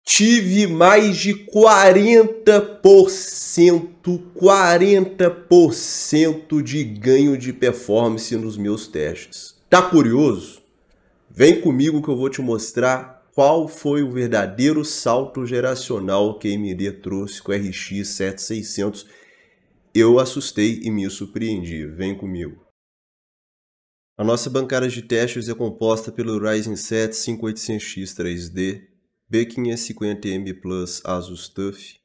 Tive mais de 40% de ganho de performance nos meus testes. Tá curioso? Vem comigo que eu vou te mostrar qual foi o verdadeiro salto geracional que a AMD trouxe com o RX 7600. Eu assustei e me surpreendi. Vem comigo. A nossa bancada de testes é composta pelo Ryzen 7 5800X 3D, B550M Plus Asus TUF,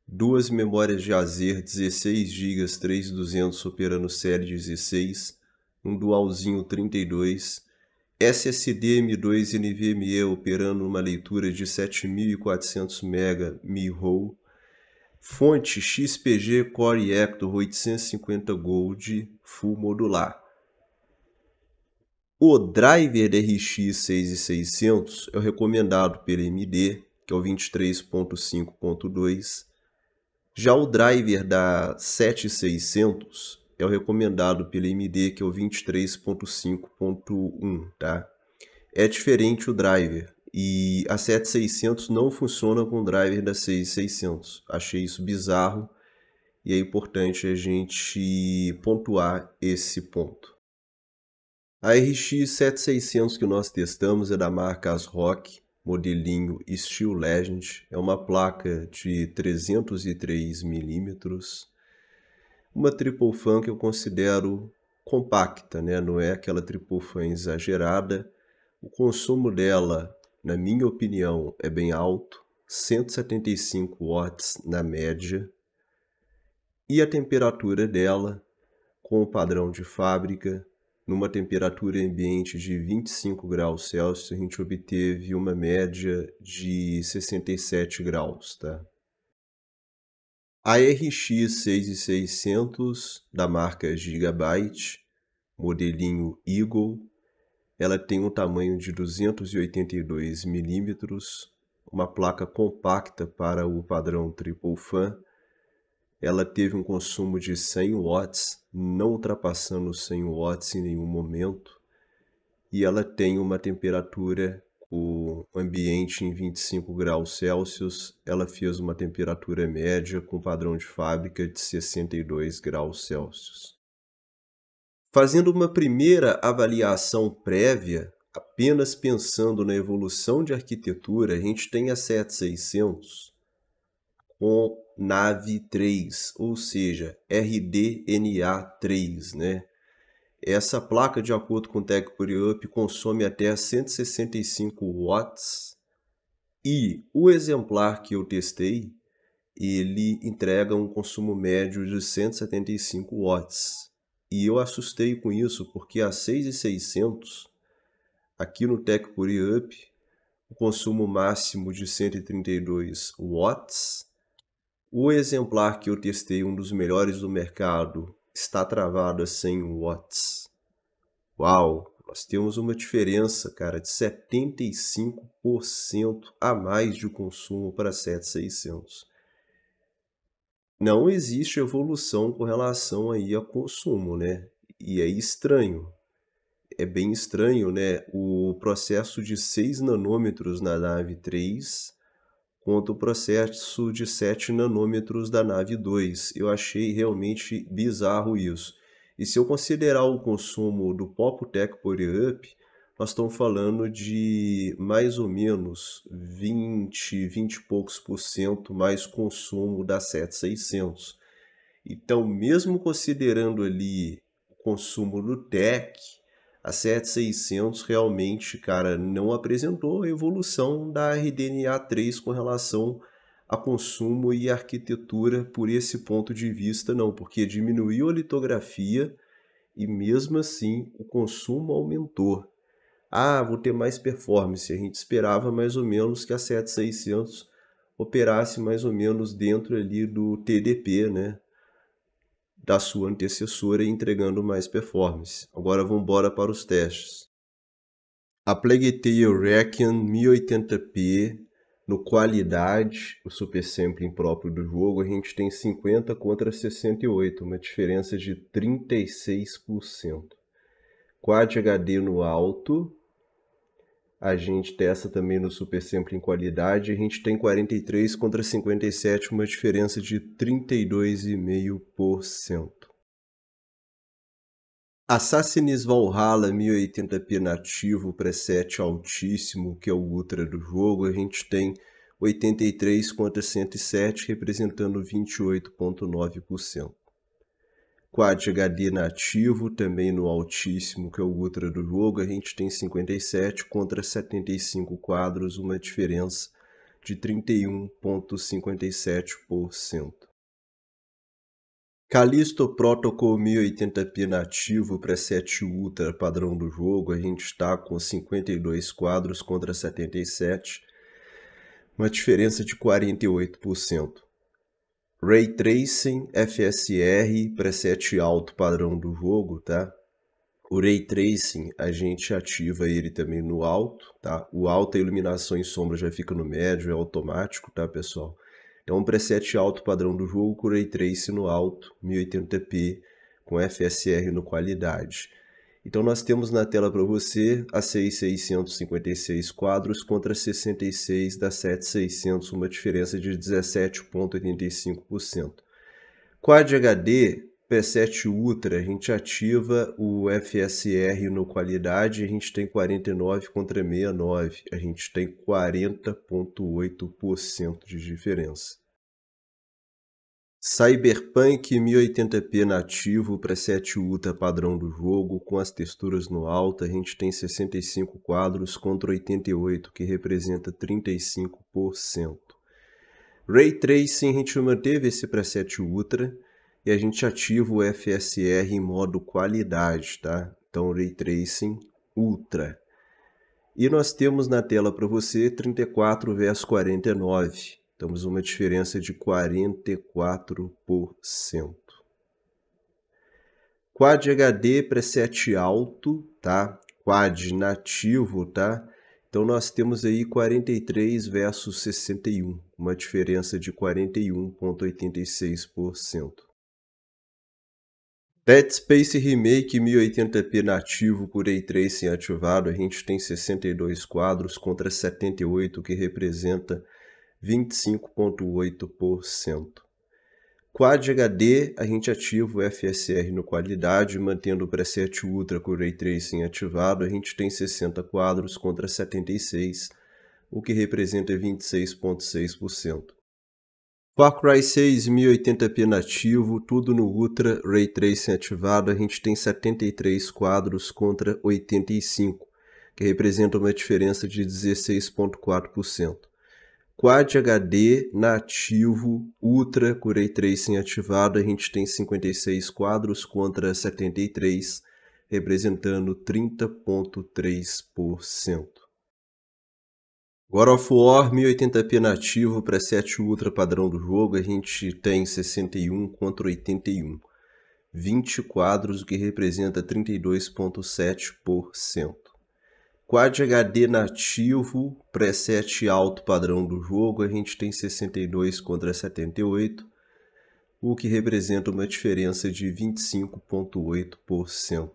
duas memórias de Acer 16 GB 3200 operando série 16, um dualzinho 32, SSD M2 NVMe operando uma leitura de 7400 MB Mi-RAW, fonte XPG Core Hector 850 Gold Full Modular. O driver da RX 6600 é o recomendado pela AMD, que é o 23.5.2. Já o driver da 7600 é o recomendado pela AMD, que é o 23.5.1, tá? É diferente o driver e a 7600 não funciona com o driver da 6600. Achei isso bizarro e é importante a gente pontuar esse ponto. A RX 7600 que nós testamos é da marca ASRock, modelinho Steel Legend. É uma placa de 303 mm, uma triple fan que eu considero compacta, né? Não é aquela triple fan exagerada. O consumo dela, na minha opinião, é bem alto, 175 watts na média. E a temperatura dela, com o padrão de fábrica, numa temperatura ambiente de 25 graus Celsius, a gente obteve uma média de 67 graus, tá? A RX 6600 da marca Gigabyte, modelinho Eagle, ela tem um tamanho de 282 mm, uma placa compacta para o padrão Triple Fan. Ela teve um consumo de 100 watts, não ultrapassando os 100 watts em nenhum momento. E ela tem uma temperatura, o ambiente em 25 graus Celsius, ela fez uma temperatura média com padrão de fábrica de 62 graus Celsius. Fazendo uma primeira avaliação prévia, apenas pensando na evolução de arquitetura, a gente tem a 7600 com NAV 3, ou seja, RDNA 3, né? Essa placa, de acordo com o TechPuriUp, consome até 165 watts e o exemplar que eu testei, ele entrega um consumo médio de 175 watts. E eu assustei com isso, porque a 6600, aqui no TechPuriUp, o consumo máximo de 132 watts. O exemplar que eu testei, um dos melhores do mercado, está travado a 100 watts. Uau, nós temos uma diferença, cara, de 75% a mais de consumo para 7600. Não existe evolução com relação aí a consumo, né? E é estranho. É bem estranho, né? O processo de 6 nanômetros na nave 3 contra o processo de 7 nanômetros da nave 2. Eu achei realmente bizarro isso. E se eu considerar o consumo do próprio TechPuriUp, nós estamos falando de mais ou menos 20 e poucos por cento mais consumo da 7600. Então, mesmo considerando ali o consumo do Tech, a 7600 realmente, cara, não apresentou evolução da RDNA 3 com relação a consumo e arquitetura por esse ponto de vista, não, porque diminuiu a litografia e mesmo assim o consumo aumentou. Ah, vou ter mais performance. A gente esperava mais ou menos que a 7600 operasse mais ou menos dentro ali do TDP, né, da sua antecessora, entregando mais performance. Agora vamos embora para os testes. A Plague Tale Requiem 1080p no qualidade, o super sampling próprio do jogo, a gente tem 50 contra 68, uma diferença de 36%. Quad HD no alto, A gente testa também no Super Sample em qualidade. A gente tem 43 contra 57, uma diferença de 32,5%. Assassin's Valhalla 1080p nativo, preset altíssimo, que é o Ultra do jogo, a gente tem 83 contra 107, representando 28,9%. Quad HD nativo, também no altíssimo, que é o Ultra do jogo, a gente tem 57 contra 75 quadros, uma diferença de 31,57%. Callisto Protocol 1080p nativo, preset Ultra padrão do jogo, a gente está com 52 quadros contra 77, uma diferença de 48%. Ray Tracing FSR, preset alto padrão do jogo, tá? O Ray Tracing, a gente ativa ele também no alto, tá? O alto, a iluminação em sombra já fica no médio, é automático, tá, pessoal? Então, um preset alto padrão do jogo com Ray Tracing no alto, 1080p, com FSR no qualidade. Então, nós temos na tela para você a 6656 quadros contra 66 da 7600, uma diferença de 17,85%. Quad HD, preset Ultra, a gente ativa o FSR no qualidade, a gente tem 49 contra 69, a gente tem 40,8% de diferença. Cyberpunk 1080p nativo, preset Ultra padrão do jogo, com as texturas no alto, a gente tem 65 quadros contra 88, que representa 35%. Ray Tracing, a gente manteve esse preset Ultra e a gente ativa o FSR em modo qualidade, tá? Então, Ray Tracing Ultra. E nós temos na tela para você 34 versus 49. Temos uma diferença de 44%. Quad HD preset alto, tá? Quad nativo, tá? Então nós temos aí 43 versus 61, uma diferença de 41,86%. Dead Space Remake 1080p nativo por Ray Tracing ativado, a gente tem 62 quadros contra 78, que representa 25,8%. Quad HD, a gente ativa o FSR no qualidade, mantendo o preset Ultra com o Ray Tracing ativado, a gente tem 60 quadros contra 76, o que representa 26,6%. Far Cry 6 1080p nativo, tudo no Ultra, Ray Tracing ativado, a gente tem 73 quadros contra 85, que representa uma diferença de 16,4%. Quad HD nativo, Ultra, com Ray Tracing ativado, a gente tem 56 quadros contra 73, representando 30,3%. God of War 1080p nativo, preset Ultra padrão do jogo, a gente tem 61 contra 81. 20 quadros, o que representa 32,7%. Quad HD nativo, preset alto padrão do jogo, a gente tem 62 contra 78, o que representa uma diferença de 25,8%.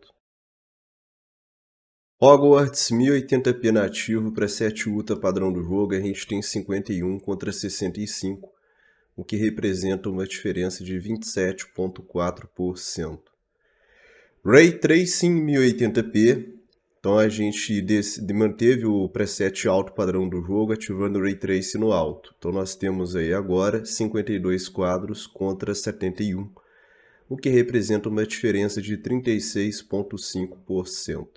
Hogwarts 1080p nativo, preset Ultra padrão do jogo, a gente tem 51 contra 65, o que representa uma diferença de 27,4%. Ray Tracing 1080p, então a gente manteve o preset alto padrão do jogo, ativando o Ray Tracing no alto. Então nós temos aí agora 52 quadros contra 71, o que representa uma diferença de 36,5%.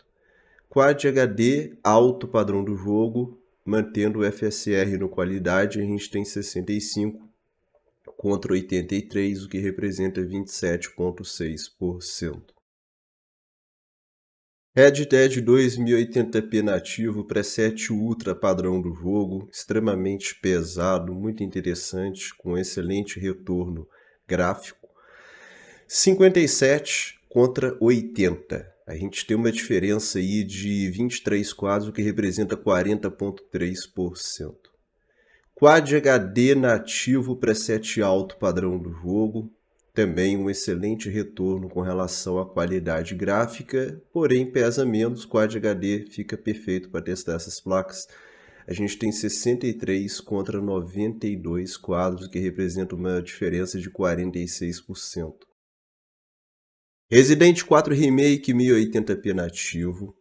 Quad HD alto padrão do jogo, mantendo o FSR no qualidade, a gente tem 65 contra 83, o que representa 27,6%. Red Dead 2 1080p nativo, preset Ultra padrão do jogo, extremamente pesado, muito interessante, com excelente retorno gráfico. 57 contra 80. A gente tem uma diferença aí de 23 quadros, o que representa 40,3%. Quad HD nativo, preset alto padrão do jogo, Também um excelente retorno com relação à qualidade gráfica, porém pesa menos, Quad HD fica perfeito para testar essas placas. A gente tem 63 contra 92 quadros, que representa uma diferença de 46%. Resident 4 Remake 1080p nativo,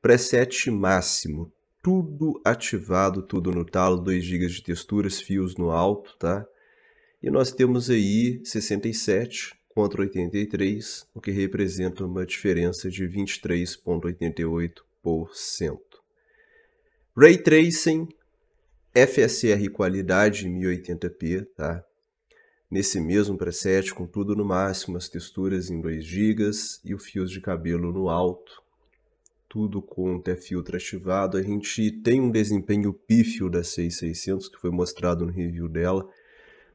preset máximo, tudo ativado, tudo no talo, 2 GB de texturas, fios no alto, tá? E nós temos aí 67 contra 83, o que representa uma diferença de 23,88%. Ray Tracing, FSR qualidade 1080p, tá? Nesse mesmo preset, com tudo no máximo, as texturas em 2 GB e o fios de cabelo no alto, tudo com o T-filtro ativado. A gente tem um desempenho pífio da 6600, que foi mostrado no review dela,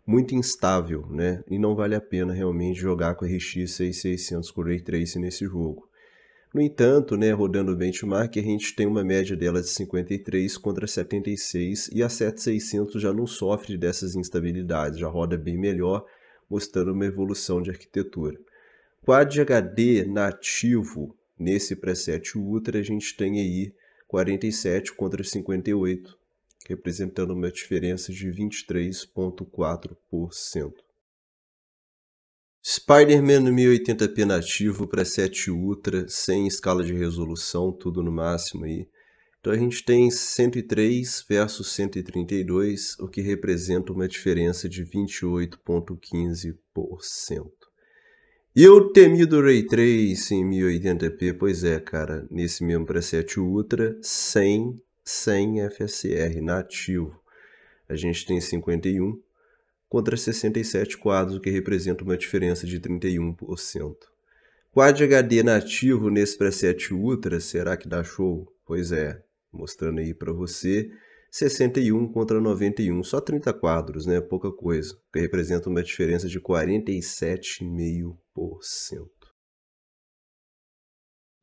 muito instável, né? E não vale a pena realmente jogar com a RX 6600 com Ray Tracing nesse jogo. No entanto, né, rodando o benchmark, a gente tem uma média dela de 53 contra 76 e a 7600 já não sofre dessas instabilidades, já roda bem melhor, mostrando uma evolução de arquitetura. Quad HD nativo, nesse preset Ultra, a gente tem aí 47 contra 58, representando uma diferença de 23,4%. Spider-Man 1080p nativo, preset Ultra, sem escala de resolução, tudo no máximo aí. Então a gente tem 103 versus 132, o que representa uma diferença de 28,15%. E o temido Ray Tracing 1080p, pois é, cara, nesse mesmo preset Ultra, sem FSR nativo. A gente tem 51 contra 67 quadros, o que representa uma diferença de 31%. Quad HD nativo nesse preset Ultra, será que dá show? Pois é, mostrando aí para você, 61 contra 91, só 30 quadros, né? Pouca coisa, que representa uma diferença de 47,5%.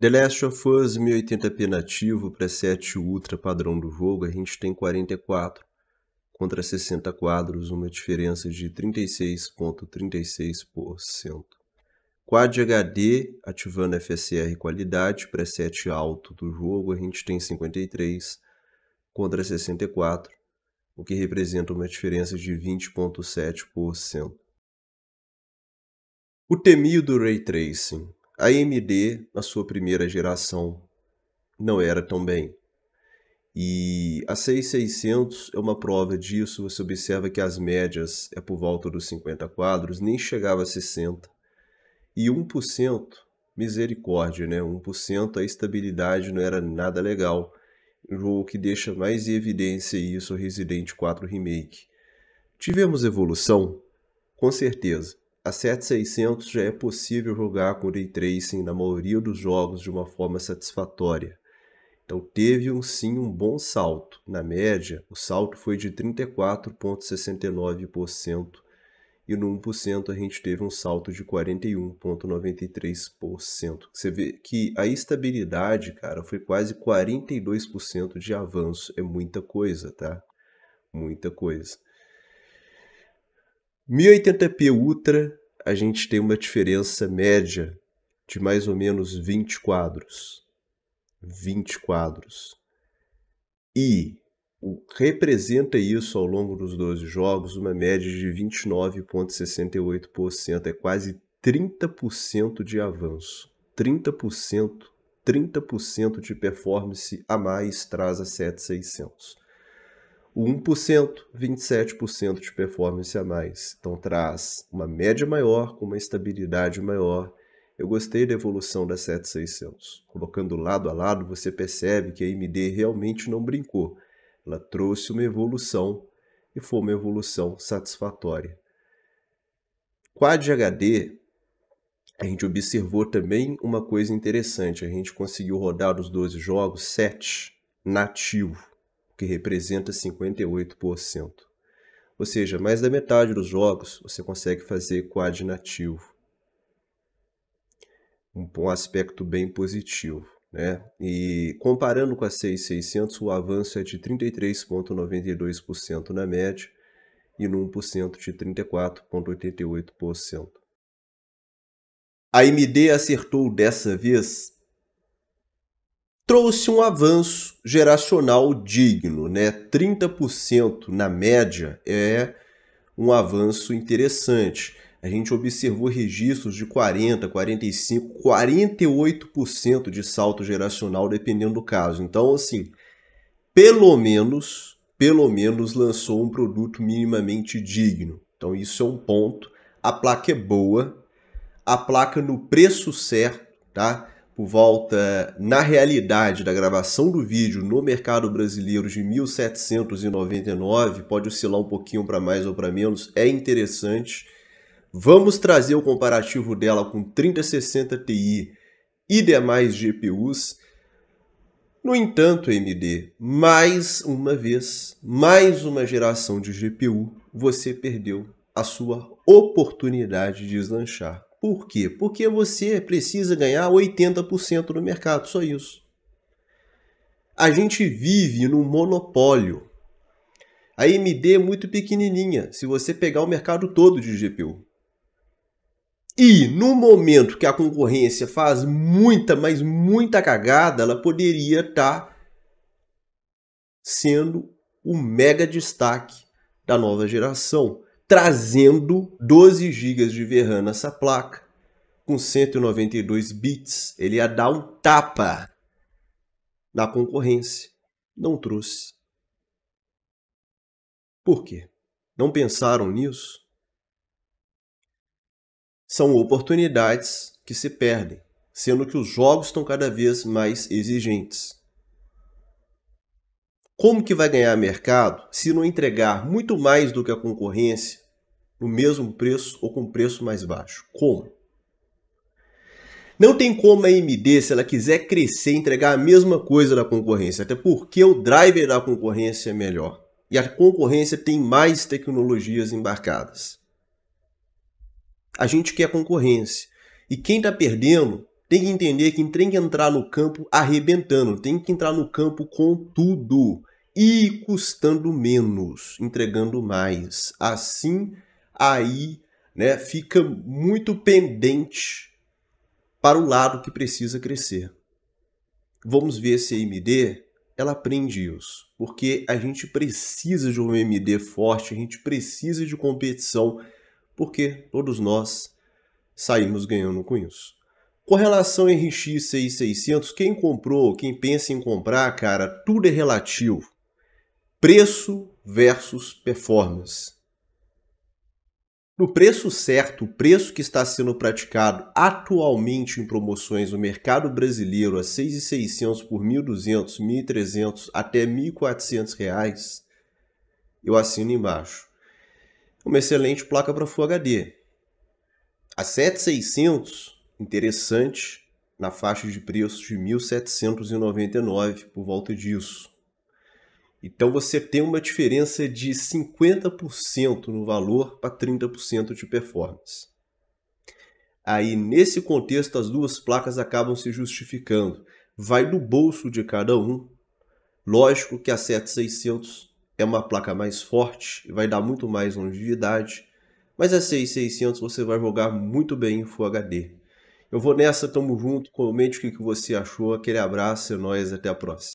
The Last of Us 1080p nativo, preset Ultra padrão do jogo, a gente tem 44 contra 60 quadros, uma diferença de 36,36%. Quad HD, ativando FSR qualidade, preset alto do jogo, a gente tem 53 contra 64, o que representa uma diferença de 20,7%. O temido Ray Tracing. A AMD, na sua primeira geração, não era tão bem. E a 6600 é uma prova disso. Você observa que as médias é por volta dos 50 quadros, nem chegava a 60. E 1%, misericórdia, né? 1% a estabilidade não era nada legal. Um jogo que deixa mais em evidência isso, o Resident 4 Remake. Tivemos evolução? Com certeza. A 7600 já é possível jogar com Ray Tracing na maioria dos jogos de uma forma satisfatória. Então teve sim um bom salto. Na média, o salto foi de 34,69% e no 1% a gente teve um salto de 41,93%. Você vê que a estabilidade, cara, foi quase 42% de avanço. É muita coisa, tá? Muita coisa. 1080p Ultra, a gente tem uma diferença média de mais ou menos 20 quadros. 20 quadros. E representa isso ao longo dos 12 jogos uma média de 29,68%. É quase 30% de avanço. 30% de performance a mais traz a 7600. O 1%, 27% de performance a mais. Então traz uma média maior com uma estabilidade maior. Eu gostei da evolução da 7600. Colocando lado a lado, você percebe que a AMD realmente não brincou. Ela trouxe uma evolução e foi uma evolução satisfatória. Quad HD, a gente observou também uma coisa interessante. A gente conseguiu rodar dos 12 jogos 7 nativo, que representa 58%. Ou seja, mais da metade dos jogos você consegue fazer quad nativo. Um aspecto bem positivo, né? E comparando com a 6600, o avanço é de 33,92% na média e no 1% de 34,88%. A AMD acertou dessa vez, trouxe um avanço geracional digno, né? 30% na média é um avanço interessante. A gente observou registros de 40%, 45%, 48% de salto geracional, dependendo do caso. Então, assim, pelo menos lançou um produto minimamente digno. Então, isso é um ponto. A placa é boa, a placa no preço certo, tá? Por volta, na realidade da gravação do vídeo no mercado brasileiro, de R$ 1.799, pode oscilar um pouquinho para mais ou para menos, é interessante. Vamos trazer o comparativo dela com 3060 Ti e demais GPUs. No entanto, AMD, mais uma vez, mais uma geração de GPU, você perdeu a sua oportunidade de deslanchar. Por quê? Porque você precisa ganhar 80% no mercado, só isso. A gente vive num monopólio. A AMD é muito pequenininha, se você pegar o mercado todo de GPU. E no momento que a concorrência faz muita, mas muita cagada, ela poderia estar sendo o mega destaque da nova geração, trazendo 12 GB de VRAM nessa placa, com 192 bits. Ele ia dar um tapa na concorrência. Não trouxe. Por quê? Não pensaram nisso? São oportunidades que se perdem, sendo que os jogos estão cada vez mais exigentes. Como que vai ganhar mercado se não entregar muito mais do que a concorrência no mesmo preço ou com preço mais baixo? Como? Não tem como a AMD, se ela quiser crescer, entregar a mesma coisa da concorrência, até porque o driver da concorrência é melhor e a concorrência tem mais tecnologias embarcadas. A gente quer concorrência. E quem está perdendo tem que entender que tem que entrar no campo arrebentando, tem que entrar no campo com tudo e custando menos, entregando mais. Assim, aí, né, fica muito pendente para o lado que precisa crescer. Vamos ver se a AMD ela aprende isso, porque a gente precisa de uma AMD forte, a gente precisa de competição, porque todos nós saímos ganhando com isso. Com relação ao RX 6600, quem comprou, quem pensa em comprar, cara, tudo é relativo. Preço versus performance. No preço certo, o preço que está sendo praticado atualmente em promoções no mercado brasileiro a 6.600 por 1.200, 1.300 até 1.400 reais, eu assino embaixo. Uma excelente placa para Full HD. A 7600, interessante, na faixa de preço de 1.799, por volta disso. Então você tem uma diferença de 50% no valor para 30% de performance. Aí, nesse contexto, as duas placas acabam se justificando. Vai do bolso de cada um. Lógico que a 7600 é uma placa mais forte, vai dar muito mais longevidade, mas a 6600 você vai jogar muito bem em Full HD. Eu vou nessa, tamo junto, comente o que você achou, aquele abraço, é nóis, até a próxima.